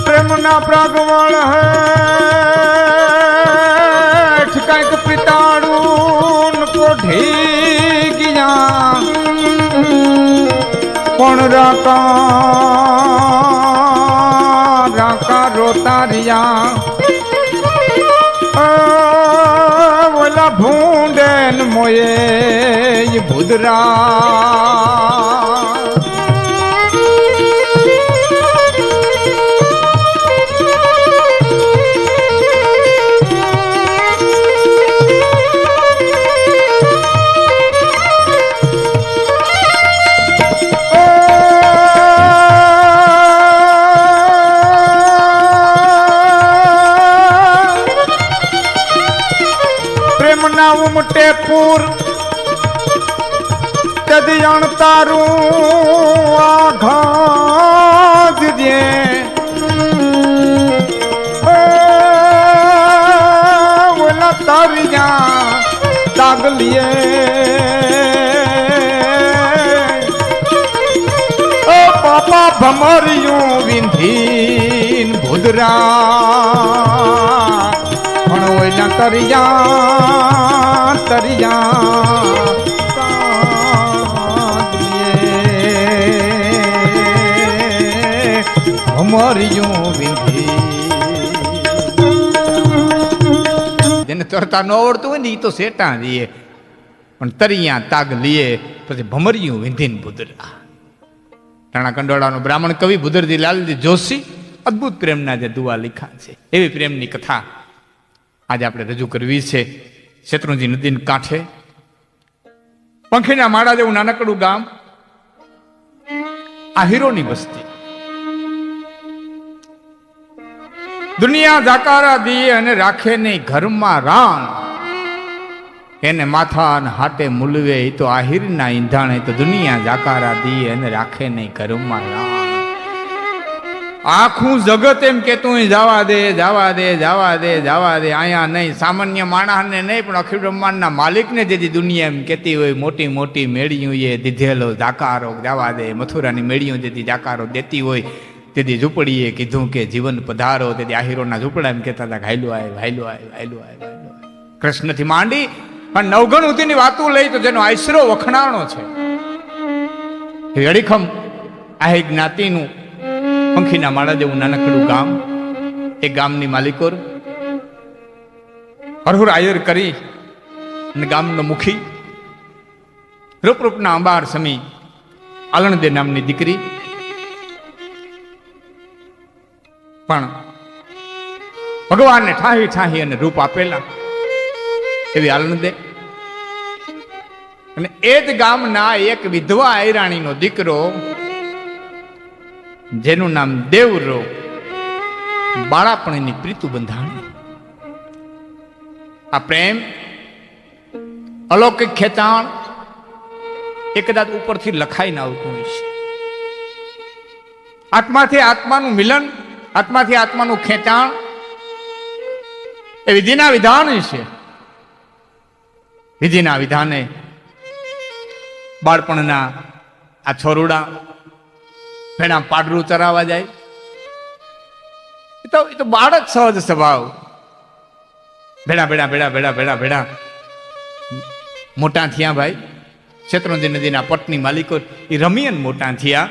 પ્રેમના પ્રાગવળ હે કંઈક પિતાડું કોઠી ગયા પણ રાકા રોતા રહ્યા ઓલા ભૂંડેન મોયે ભૂદરા ઉમટે પૂર તદી અણતારું આઘાત દે ઓલા તારિયા તાગલીએ ઓ પાપા ભમરિયું વિંધીન ભૂદરા પણ ઓલા તરિયા ભમરિયું વિંધી જેને તરતા ન આવડતું હોય ને એ તો શેટા દઈએ પણ તરિયા તાગ લીએ પછી ભમરિયું વિંધીને ભૂદરા. ટાણા કંડોળાનો બ્રાહ્મણ કવિ ભૂદરજી લાલજી જોશી અદભુત પ્રેમના જે દુઆ લીખા છે એવી પ્રેમની કથા આજે આપણે રજૂ કરવી છે. શેત્રુંજી નદીને કાંઠે પંખીના માળા જેવું નાનકડું ગામ, આ હીરોની વસ્તી. દુનિયા જાકારા દીએ અને રાખે નહીં ઘરમાં રાણ, એને માથા અને હાટે મૂલવે એ તો આહિરના ઈંધાણે તો દુનિયા જાકારા દીએ અને રાખે નહીં ઘરમાં રાણ. આખું જગત એમ કેતું જવા દે જવા દે જવા દે જવા દે, અહીંયા નહીં સામાન્ય માણસને નહીં પણ અખિલ બ્રહ્માંડના માલિકને જેથી દુનિયા એમ કહેતી હોય મોટી મોટી મેળીયું એ દીધેલો જાકારો જવા દે, મથુરાની મેળીયું જેથી જાકારો દેતી હોય તેથી ઝૂંપડીએ કીધું કે જીવન પધારો, તેથી આહિરોના ઝૂંપડા એમ કહેતા હતા હાયલો આય હાયલો આય હાયલો આય. કૃષ્ણથી માંડી પણ નવગણ સુધીની વાતો લઈ તો જેનો આશરો વખણાણો છે એ અડીખમ આ જ્ઞાતિનું પંખીના માળા જેવું નાનકડું ગામ. એ ગામની માલિકોર હરહુર આયર કરી અને ગામનો મુખી રૂપરૂપના અંબાર સમી આલણદે નામની દીકરી પણ ભગવાનને ઠાહી ઠાહી અને રૂપ આપેલા એવી આલણદે. અને એ જ ગામના એક વિધવા આયરાણીનો દીકરો જેનું નામ દેવરો, બાળાપણની પ્રીતુ બંધાણી. આ પ્રેમ અલૌકિક ખેંચાણ એ કદાચ ઉપરથી લખાઈને આવતું હોય છે. આત્માથી આત્માનું મિલન, આત્માથી આત્માનું ખેંચાણ એ વિધિના વિધાન છે. વિધિના વિધાને બાળપણના આ છોરુડા ભેણા પાડરું ચરાવવા જાય એ તો બાળક સહજ સ્વભાવ. ભેડા ભેડા ભેડા ભેડા ભેડા ભેડા મોટા થયા ભાઈ. શેત્રુંજી નદીના પટની માલિકો એ રમિયન મોટા થયા.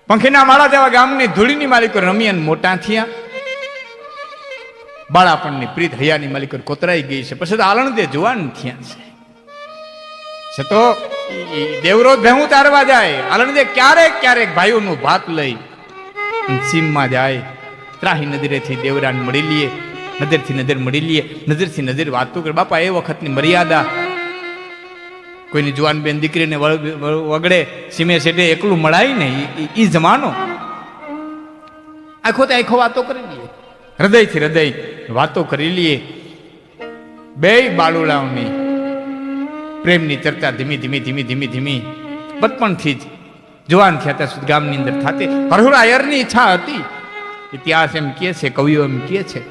પંખીના માળા જેવા ગામની ધૂળીની માલિકો રમિયન મોટા થયા. બાળાપણની પ્રીત હૈયાની માલિકો કોતરાઈ ગઈ છે. પછી તો આલણદે જુવાન થયા છે. તો દેવરો ભેહું તારવા જાય આલણદે ક્યારેક ક્યારેક ભાઈઓનું ભાત લઈ સીમમાં જાય. ત્રાહી નદરેથી દેવરાને મળી લઈએ, નજરથી નજર મળી લઈએ, નજરથી નજર વાતો કરે. બાપા એ વખતની મર્યાદા. કોઈની જુવાન બેન દીકરીને વગડે સીમે સેટે એકલું મળાય ને એ જમાનો. આખો તો આખો વાતો કરી લઈએ, હૃદયથી હૃદય વાતો કરી લઈએ. બે બાળુલાઓની પ્રેમની ચર્ચા ધીમી ધીમી ધીમી ધીમી ધીમી બચપણથી જ જવાન થયા ત્યાં સુધી ગામની અંદર થતી. હરહુર આયરની ઈચ્છા હતી. ઇતિહાસ એમ કહે છે, કવિઓ એમ કહે છે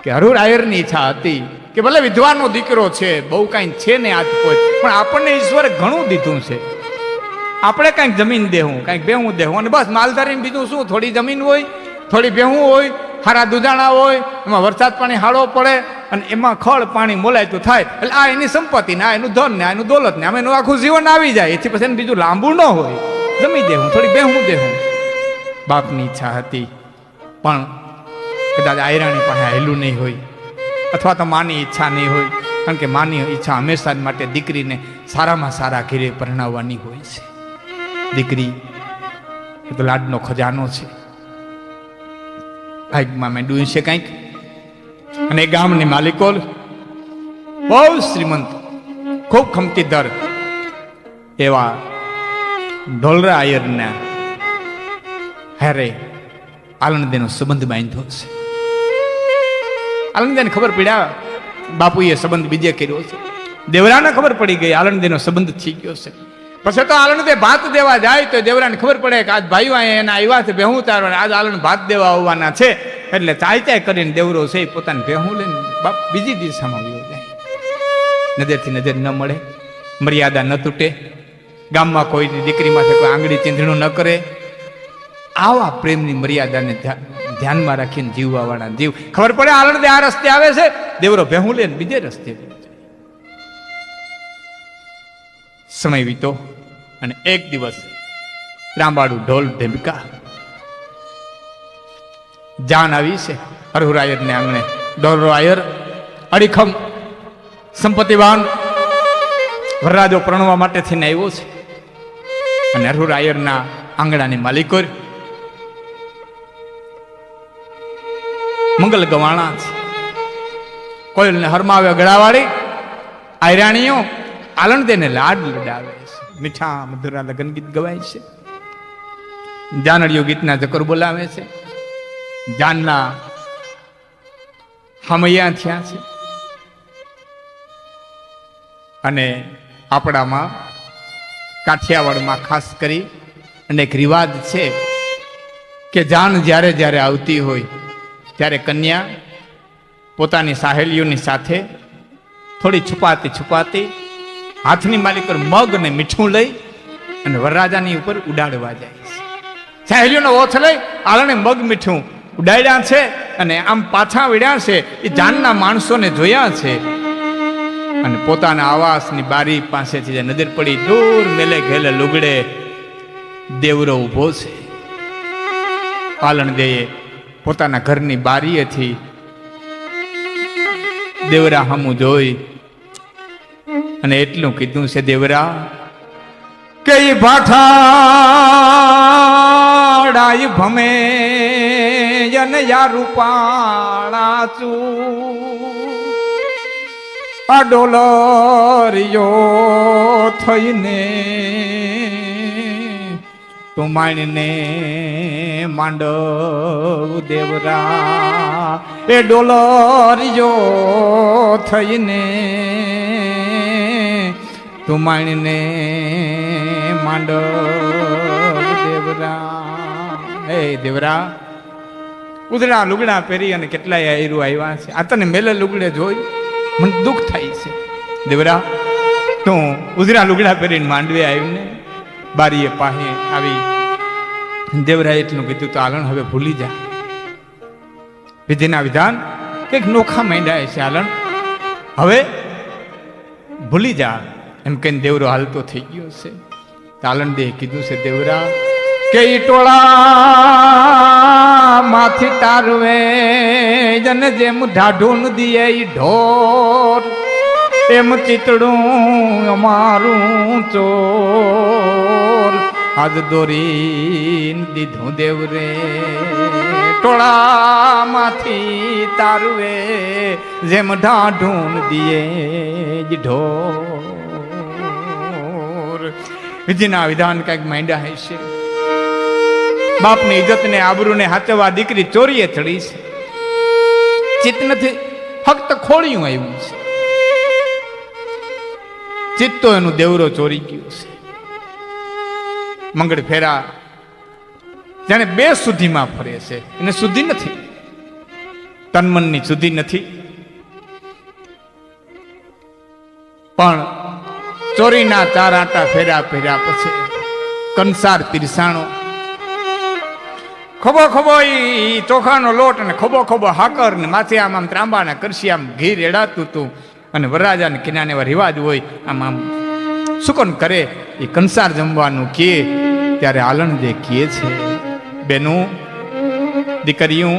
કે હરહુર આયરની ઈચ્છા હતી કે ભલે વિધવાનો દીકરો છે, બહુ કાંઈ છે ને આજ કોઈ, પણ આપણને ઈશ્વરે ઘણું દીધું છે. આપણે કાંઈક જમીન દેવું, કાંઈક બેહું દેવું, અને બસ માલધારીને બીજું શું, થોડી જમીન હોય, થોડી બેહું હોય, હારા દૂધાણા હોય, એમાં વરસાદ પાણી હાળો પડે અને એમાં ખળ પાણી મોલાયતું થાય, એટલે આ એની સંપત્તિ ને આ એનું ધન ને આ એનું દોલત ને આમ એનું આખું જીવન આવી જાય. એથી પછી એને બીજું લાંબુ ન હોય, જમી દેવું, થોડી બેહું દેવું. બાપની ઈચ્છા હતી, પણ કદાચ આયરાણી પાસે હેલું નહીં હોય, અથવા તો માની ઈચ્છા નહીં હોય, કારણ કે માની ઈચ્છા હંમેશા માટે દીકરીને સારામાં સારા ઘેરે પરણાવવાની હોય છે. દીકરી એ તો લાડનો ખજાનો છે, ભાગમાં મેંડું છે કંઈક. અને ગામની માલિકો બહુ શ્રીમંત, ખૂબ ખમતીધર એવા ઢોલરા આયરના હારે આલણદેનો સંબંધ બાંધ્યો છે. આલણદેને ખબર પડ્યા બાપુએ સંબંધ બીજે કર્યો છે. દેવરાને ખબર પડી ગઈ આલણદેનો સંબંધ થઈ ગયો છે. પછી તો આલણદે ભાત દેવા જાય તો દેવરાને ખબર પડે કે આજ ભાઈઓ એના આવ્યા છે ભેહું તારવા, આજ આલણ ભાત દેવા આવવાના છે. એટલે ચાય કરીને દેવરો છે પોતાની ભેહું લઈને બાપ બીજી દિશામાં વયો જાય. નજરથી નજર ન મળે, મર્યાદા ન તૂટે, ગામમાં કોઈની દીકરીમાંથી કોઈ આંગળી ચીંધણું ન કરે. આવા પ્રેમની મર્યાદાને ધ્યાનમાં રાખીને જીવવા વાળા જીવ. ખબર પડે આલણદે આ રસ્તે આવે છે, દેવરો ભેહું લઈને બીજે રસ્તે. સમય વીતો અને એક દિવસ ત્રાંબાડું ઢોલ ઢેબકા જાન આવી છે હરહુરાયર ને આંગણે. ઢોલરો આયર અડીખમ સંપત્તિવાન વરરાજો પરણવા માટે થઈને આવ્યો છે. અને હરહુરાયરના આંગણાની માલિકો મંગલ ગવાણા છે. કોયલને હરમાવે ગળાવાળી આયરાણીઓ આલણદેને લાડ લડાવે છે. મીઠા મધુરા લગ્ન ગીત ગવાય છે. જાનડીઓ ગીતના જકર બોલાવે છે. જાનના હમૈયા થયા છે. અને આપણામાં કાઠિયાવાડમાં ખાસ કરી અને એક રિવાજ છે કે જાન જ્યારે જ્યારે આવતી હોય ત્યારે કન્યા પોતાની સાહેલીઓની સાથે થોડી છુપાતી હાથની માલિક પર મગ અને મીઠું લઈ અને વરરાજાની ઉપર ઉડાડવા જાય છે. સાહેલીઓનો ઓથ લઈ આલણે મગ મીઠું ઉડાડ્યા છે અને આમ પાછા વળ્યા છે. એ જાનના માણસોને જોયા છે અને પોતાના આવાસની બારી પાસેથી નજર પડી, દૂર મેલે ઘેલે લુગડે દેવરો ઊભો છે. આલણદેએ પોતાના ઘરની બારીએથી દેવરા હમું જોઈ અને એટલું કીધું છે, દેવરા કે ભાઠાડાય ભમે જન યા રૂપાળા આ ડોલરિયો થઈને તું માણીને માંડવ દેવરા એ ડોલરિયો થઈને તું માણીને માંડવ દેવરા. હે દેવરા, ઉધડા લુગડા પહેરી અને કેટલાય આયરું આવ્યા છે. આ તને મેલે લુગડે જોઈ મને દુઃખ થાય છે. દેવરા, તું ઉધડા લુગડા પહેરીને માંડવે આવ્યું ને બારીએ પાસે આવી. દેવરાએ એટલું કીધું તો આલણ હવે ભૂલી જા. વિધિના વિધાન કંઈક નોખા માંડ્યા છે આલણ, હવે ભૂલી જા એમ કહીને દેવરો હાલતો થઈ ગયો છે. આલણ દેહ કીધું છે, દેવરા કે ટોળા માંથી તારવે જન જેમ ઢાઢું દિયે ઢોર એમ ચિતડું અમારું ચોર આજ દોરીન દીધું દેવરે. ટોળા માંથી તારવે જેમ ઢાઢું દિયે ઢોર. વિધિના વિધાન કઈક માંડ્યા હશે. બાપની ઇજ્જતને આબરૂને હાચવવા દીકરી ચોરીએ ચડી છે. ચિત્ત નથી, ફક્ત ખોળિયું આવ્યું છે. ચિત્ત તો એનું દેવરો ચોરી ગયું છે. મંગળ ફેરા જાણે બે સુધીમાં ફરે છે. એને શુદ્ધિ નથી, તન મનની શુદ્ધિ નથી. પણ ચોરીના 4 આંટા ફેર્યા પછી કંસાર પીરસાણો. ખોબો ખોબો ઈ ચોખાનો લોટ અને ખોબો હાકર ને માથે આમ ત્રાંબાના કરશી આમ ઘી રેડાતું હતું. અને વરરાજાને કિનારે એવા રિવાજ હોય, આમ સુકન કરે એ કંસાર જમવાનું કહે. ત્યારે આલણદે કહે છે, બેનું દીકરીઓ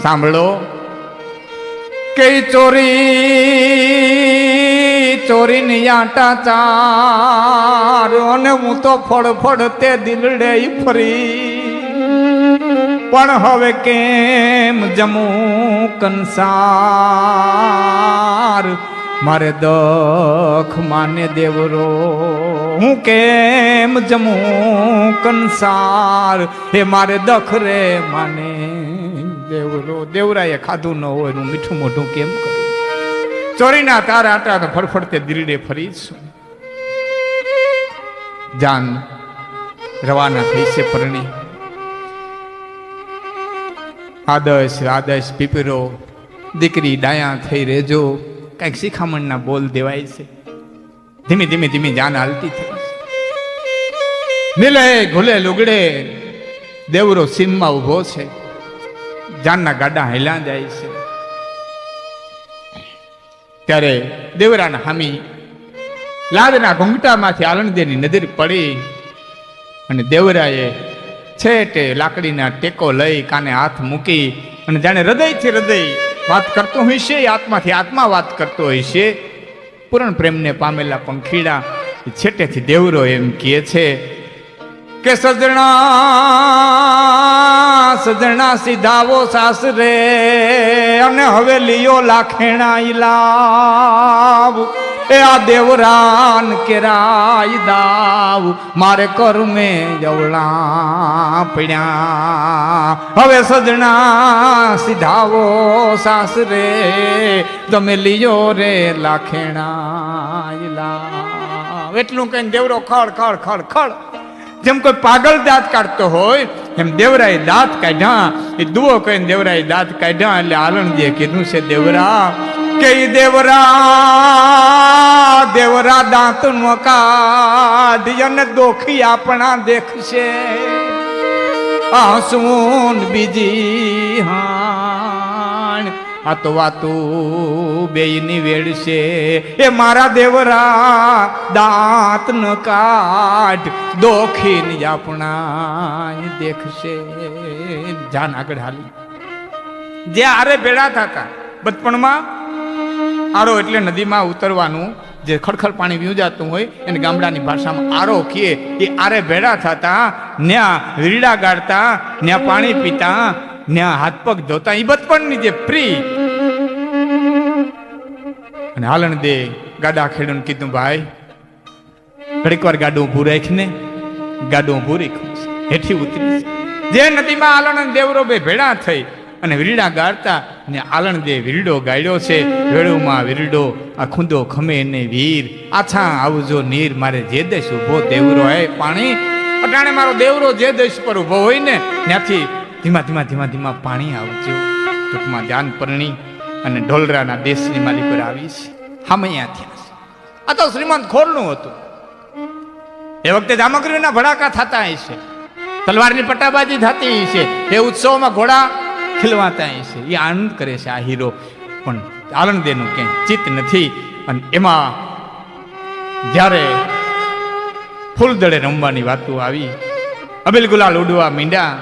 સાંભળો કે ચોરીની આટા 4 અને હું તો ફળ તે દિલડે ફરી. પણ હવે કેમ જમું કંસાર, મારે દખ માને દેવરો. હું કેમ જમું કંસાર, હે મારે દખ રે માને દેવરો. દેવરાએ ખાધું ન હોય હું મીઠું મોઢું કેમ કરું? ચોરીના 4 આટા તો ફડફડતે દિલડે ફરી છું. જાન રવાના થઈ છે પરણી. આદર્શ પીપરો દીકરી ડાયા થઈ રેજો, કઈક શિખામણના બોલ દેવાય છે. ધીમે ધીમે જાન હાલતી થઈ. નીલે ઘુલે લુગડે દેવરો સીમમાં ઉભો છે. જાનના ગાડા હેલા જાય છે. ત્યારે દેવરાના હામી લાદના ઘૂંઘટામાંથી આલણદેની નજર પડી અને દેવરાએ છેટે લાકડીના ટેકો લઈ કાને હાથ મૂકી અને જાણે હૃદયથી હૃદય વાત કરતો હોય છે, આત્માથી આત્મા વાત કરતો હોય છે. પૂર્ણ પ્રેમને પામેલા પંખીડા છેટેથી દેવરો એમ કહે છે કે સજણા સીધાવો સાસરે અને હવે લિયો લાખેણા ઇલાવ. એ આ દેવરાન કેરાય દાવ, મારે કરમે જવળા પડ્યા. હવે સજણા સીધાવો સાસરે તમે લિયો રે લાખેણા ઇલાવ. એટલું કઈ દેવરો ખડ ખડ ખડ ખડ જેમ કોઈ પાગલ દાંત કાઢતો હોય એમ દેવરાએ દાંત કાઢ્યા. એ દુઓ કહીને દેવરાએ દાંત કાઢ્યા. એટલે આલણજીએ કીધું છે દેવરા કે દેવરા દાંત નો કાઢ અને દોખી આપણા દેખશે. આસુન બીજી હાણ આ તો વાતું બેયની વેડશે. એ મારા દેવરા દાંત ન કાઢ દોખીને આપણા દેખશે. જાન આગળ હાલી. જે આરે ભેળા થતા બચપણમાં, આરો એટલે નદીમાં ઉતરવાનું, જે ખડખડ પાણી વીઉ જતું હોય એને ગામડાની ભાષામાં આરો કહે. એ આરે ભેળા થતા, ન્યા વીરડા ગાળતા, ન્યા પાણી પીતા, ન્યા હાથ પગ ધોતા. એ બચપણની જે પ્રી. અને આલણદે ગાડા ખેડૂને કીધું, ભાઈ ઘડીક વાર ગાડું ઊભું રાખીને. ગાડું ઊભું રાખ્યું, હેઠી ઉતરી. જે નદીમાં આલણ દેવરો બે ભેળા થઈ અને વીરડા ગાળતા ને આલણદે વીરડો ગાળ્યો છે. વેળુમાં વીરડો આ ખૂંદો ખમે ને વીર આછા આવજો નીર, મારે જે દેશ ઉભો દેવરો હે પાણી. અટાણે મારો દેવરો જે દેશ પર ઉભો હોય ને ત્યાંથી ધીમા પાણી આવજો. ટૂંકમાં જાન પરણી અને ઢોલરાના દેશની માલિકો આવી છે. હામૈયા થયા છે. આ તો શ્રીમંત ખોરનું હતું. એ વખતે જામગરીના ભડાકા થતા હશે, તલવારની પટ્ટાબાજી થતી હશે, એ ઉત્સવમાં ઘોડા ખીલવાતા હશે. એ આનંદ કરે છે આ હીરો. પણ આલણદેનું ક્યાંય ચિત્ત નથી. અને એમાં જ્યારે ફૂલદળે રમવાની વાતો આવી, અબીલ ગુલાલ ઉડવા મીંડ્યા.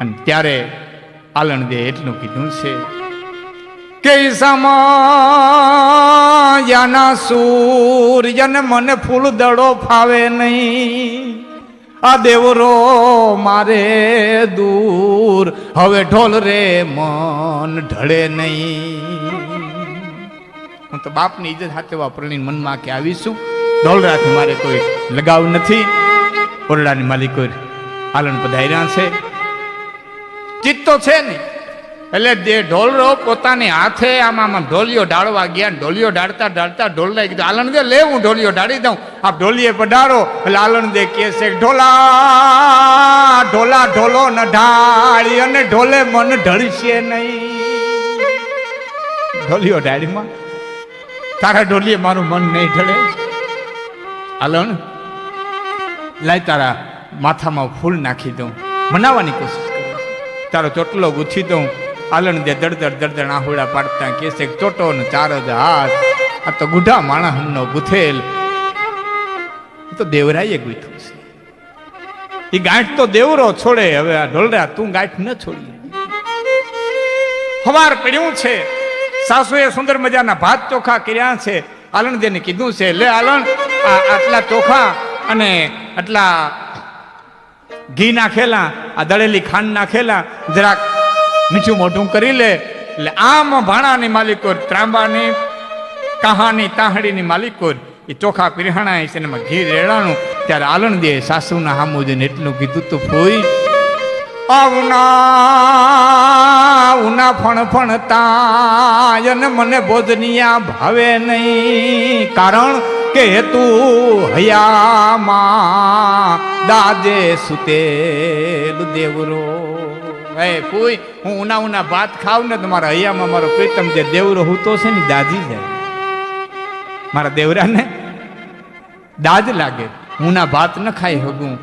અને ત્યારે આલણદે એટલું કીધું છે કે સમયાના સૂર્યને મને ફૂલદડો ફાવે નહીં. આ દેવરો મારે દૂર, હવે ઢોલ રે મન ઢળે નહીં. હું તો બાપની ઇજ્જત સાથે વાપરણી મનમાં કે આવીશું. ઢોલરાથી મારે કોઈ લગાવ નથી. ઓરડાની માલિકો આલણ પધાર્યા છે, ચિત્તો છે નહીં. એટલે જે ઢોલરો પોતાની હાથે આમ ઢોલિયો ઢાળવા ગયા. ઢોલિયો ઢાળતા ઢોલરાએ કીધું, આલણદે લે હું ઢોલિયો ઢાળી દઉં. આપ ઢોલીએ પધારો. એટલે આલણદે કહે છે, ઢોલા ઢોલા ઢોલો ન ઢાળી અને ઢોલે મન ઢળશે નહીં. ઢોલિયો ઢાળીમાં તારા ડોલીએ મારું મન નહીં ઢળે. આલણ લાય તારા માથામાં ફૂલ નાખી દઉં, મનાવવાની કોશિશ કરું, તારો ચોટલો ગૂંથી દઉં. આલણ દે દળદળ દળદળ આહુડા પાડતા કેસે ચોટો ને 4 જ હાથ. આ તો ગુઢા માણસનો ગુથેલ તો દેવરાઈએ ગૂંથ્યું છે. એ ગાંઠ તો દેવરો છોડે, હવે આ ઢોલરા તું ગાંઠ ન છોડી. હવાર પડ્યું છે, સાસુએ સુંદર મજાના ભાત ચોખા કર્યા છે. આલણદેને કીધું છે, લે આલણ આટલા ચોખા અને આટલા ઘી નાખેલા, આ દળેલી ખાંડ નાખેલા, જરાક મીઠું મોઢું કરી લે. એટલે આમ ભાણાની માલિકો, ત્રાંબાની, કાહાની, તાહડીની માલિકો એ ચોખા પીરહાણા છે, એમાં ઘી રેડાણું. ત્યારે આલણ દે સાસુના હામું જોઈને એટલું કીધું, તું ફોઈ ઉના ફણફણતા અને મને બોધનિયા ભાવે નહીં, કારણ કે તું હયામાં દાદે સુતેલું દેવરો. હે ફૂઈ, હું ઉના ભાત ખાવ ને તો મારા હૈયામાં મારો પ્રીતમ જે દેવરો હૂતો છે ને દાજી જાય. મારા દેવરાને દાજ લાગે. ઉના ભાત ન ખાઈ હગું,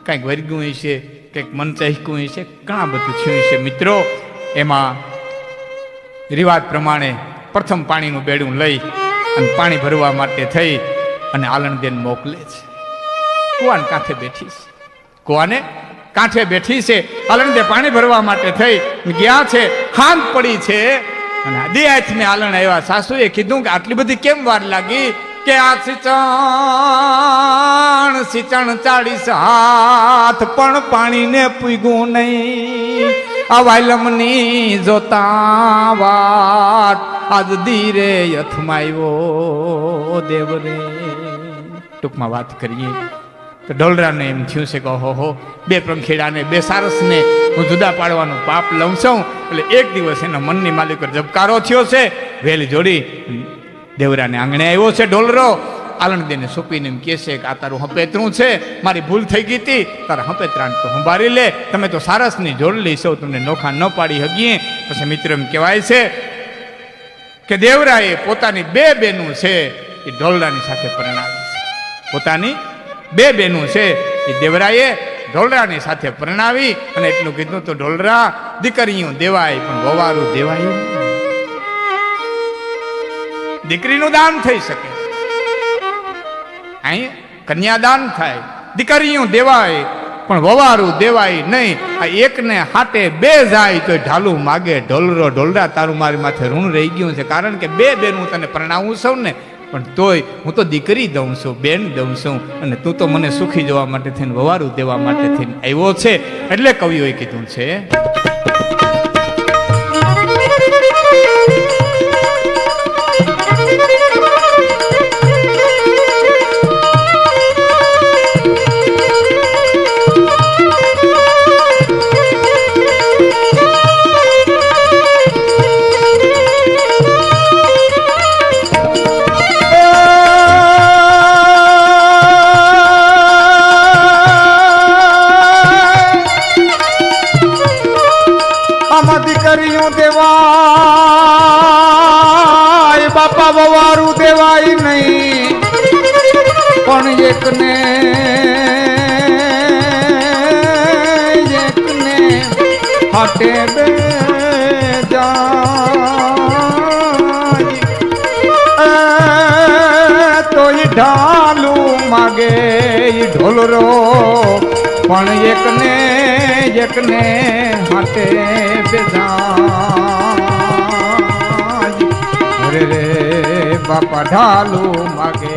કંઈક વર્ગ્યું છે, કંઈક મન ચહીકું છે, ઘણા બધું થયું છે. મિત્રો, એમાં રિવાજ પ્રમાણે પ્રથમ પાણીનું બેડું લઈ અને પાણી ભરવા માટે થઈ અને આલણદેન મોકલે છે. કુવાને કાંઠે બેઠી છે, કુવાને કાંઠે બેઠી છે. આલણદે પાણી ભરવા માટે થઈ ગયા છે. ખાંડ પડી છે અને દે હાથને આલણ આવ્યા. સાસુએ કીધું કે આટલી બધી કેમ વાર લાગી? કે આ સિંચણ 40 હાથ પણ પાણીને પૂગ્યું નહીં. આ વાયલમની જોતા વાત આજ ધીરે અથમાયો દેવરે. ટૂંકમાં વાત કરીએ તો ઢોલરાને એમ થયું છે કે ઓહો, 2 પ્રંખેડાને 2 સારસને હું જુદા પાડવાનું પાપ લઉં છું. એટલે એક દિવસ એના મનની માલિકો જબકારો થયો છે. વેલી જોડી દેવરાને આંગણે આવ્યો છે ઢોલરો. આલણદેને સોંપીને એમ કહે છે કે આ તારું હપેતરું છે, મારી ભૂલ થઈ ગઈ હતી, તારા હપેતરાને તો સંભાળી લે. તમે તો સારસની જોડલી છો, તમને નોખા ન પાડી હગીએ. પછી મિત્ર એમ કહેવાય છે કે દેવરાએ પોતાની 2 બહેનો છે એ ઢોલરાની સાથે પરણાવી છે. પોતાની 2 બહેનો છે એ દેવરાએ ઢોલરાની સાથે પરણાવી અને એટલું કીધું તો ઢોલરા દીકરીઓ દેવાય પણ વવારું દેવાય. દીકરીનું દાન થઈ શકે, અહીં કન્યાદાન થાય, દીકરીઓ દેવાય પણ વવારું દેવાય નહીં. આ એકને હાટે 2 જાય તો ઢાલું માગે. ઢોલરો ઢોલરા તારું મારી માથે ઋણ રહી ગયું છે, કારણ કે 2 બેન હું તને પરણાવું છું ને, પણ તોય હું તો દીકરી દઉં છું, બેન દઉં છું, અને તું તો મને સુખી જવા માટે થઈને વવારું દેવા માટે થઈને આવ્યો છે. એટલે કવિઓએ કીધું છે, દીકરીઓ દેવાય બાપા વવારું દેવાય નહીં, પણ એકને હાટે 2 જાય તો ઢાલું માગે ઢોલરો, પણ એકને હાટે 2 જાય. રે બાપા ઢાલું માગે.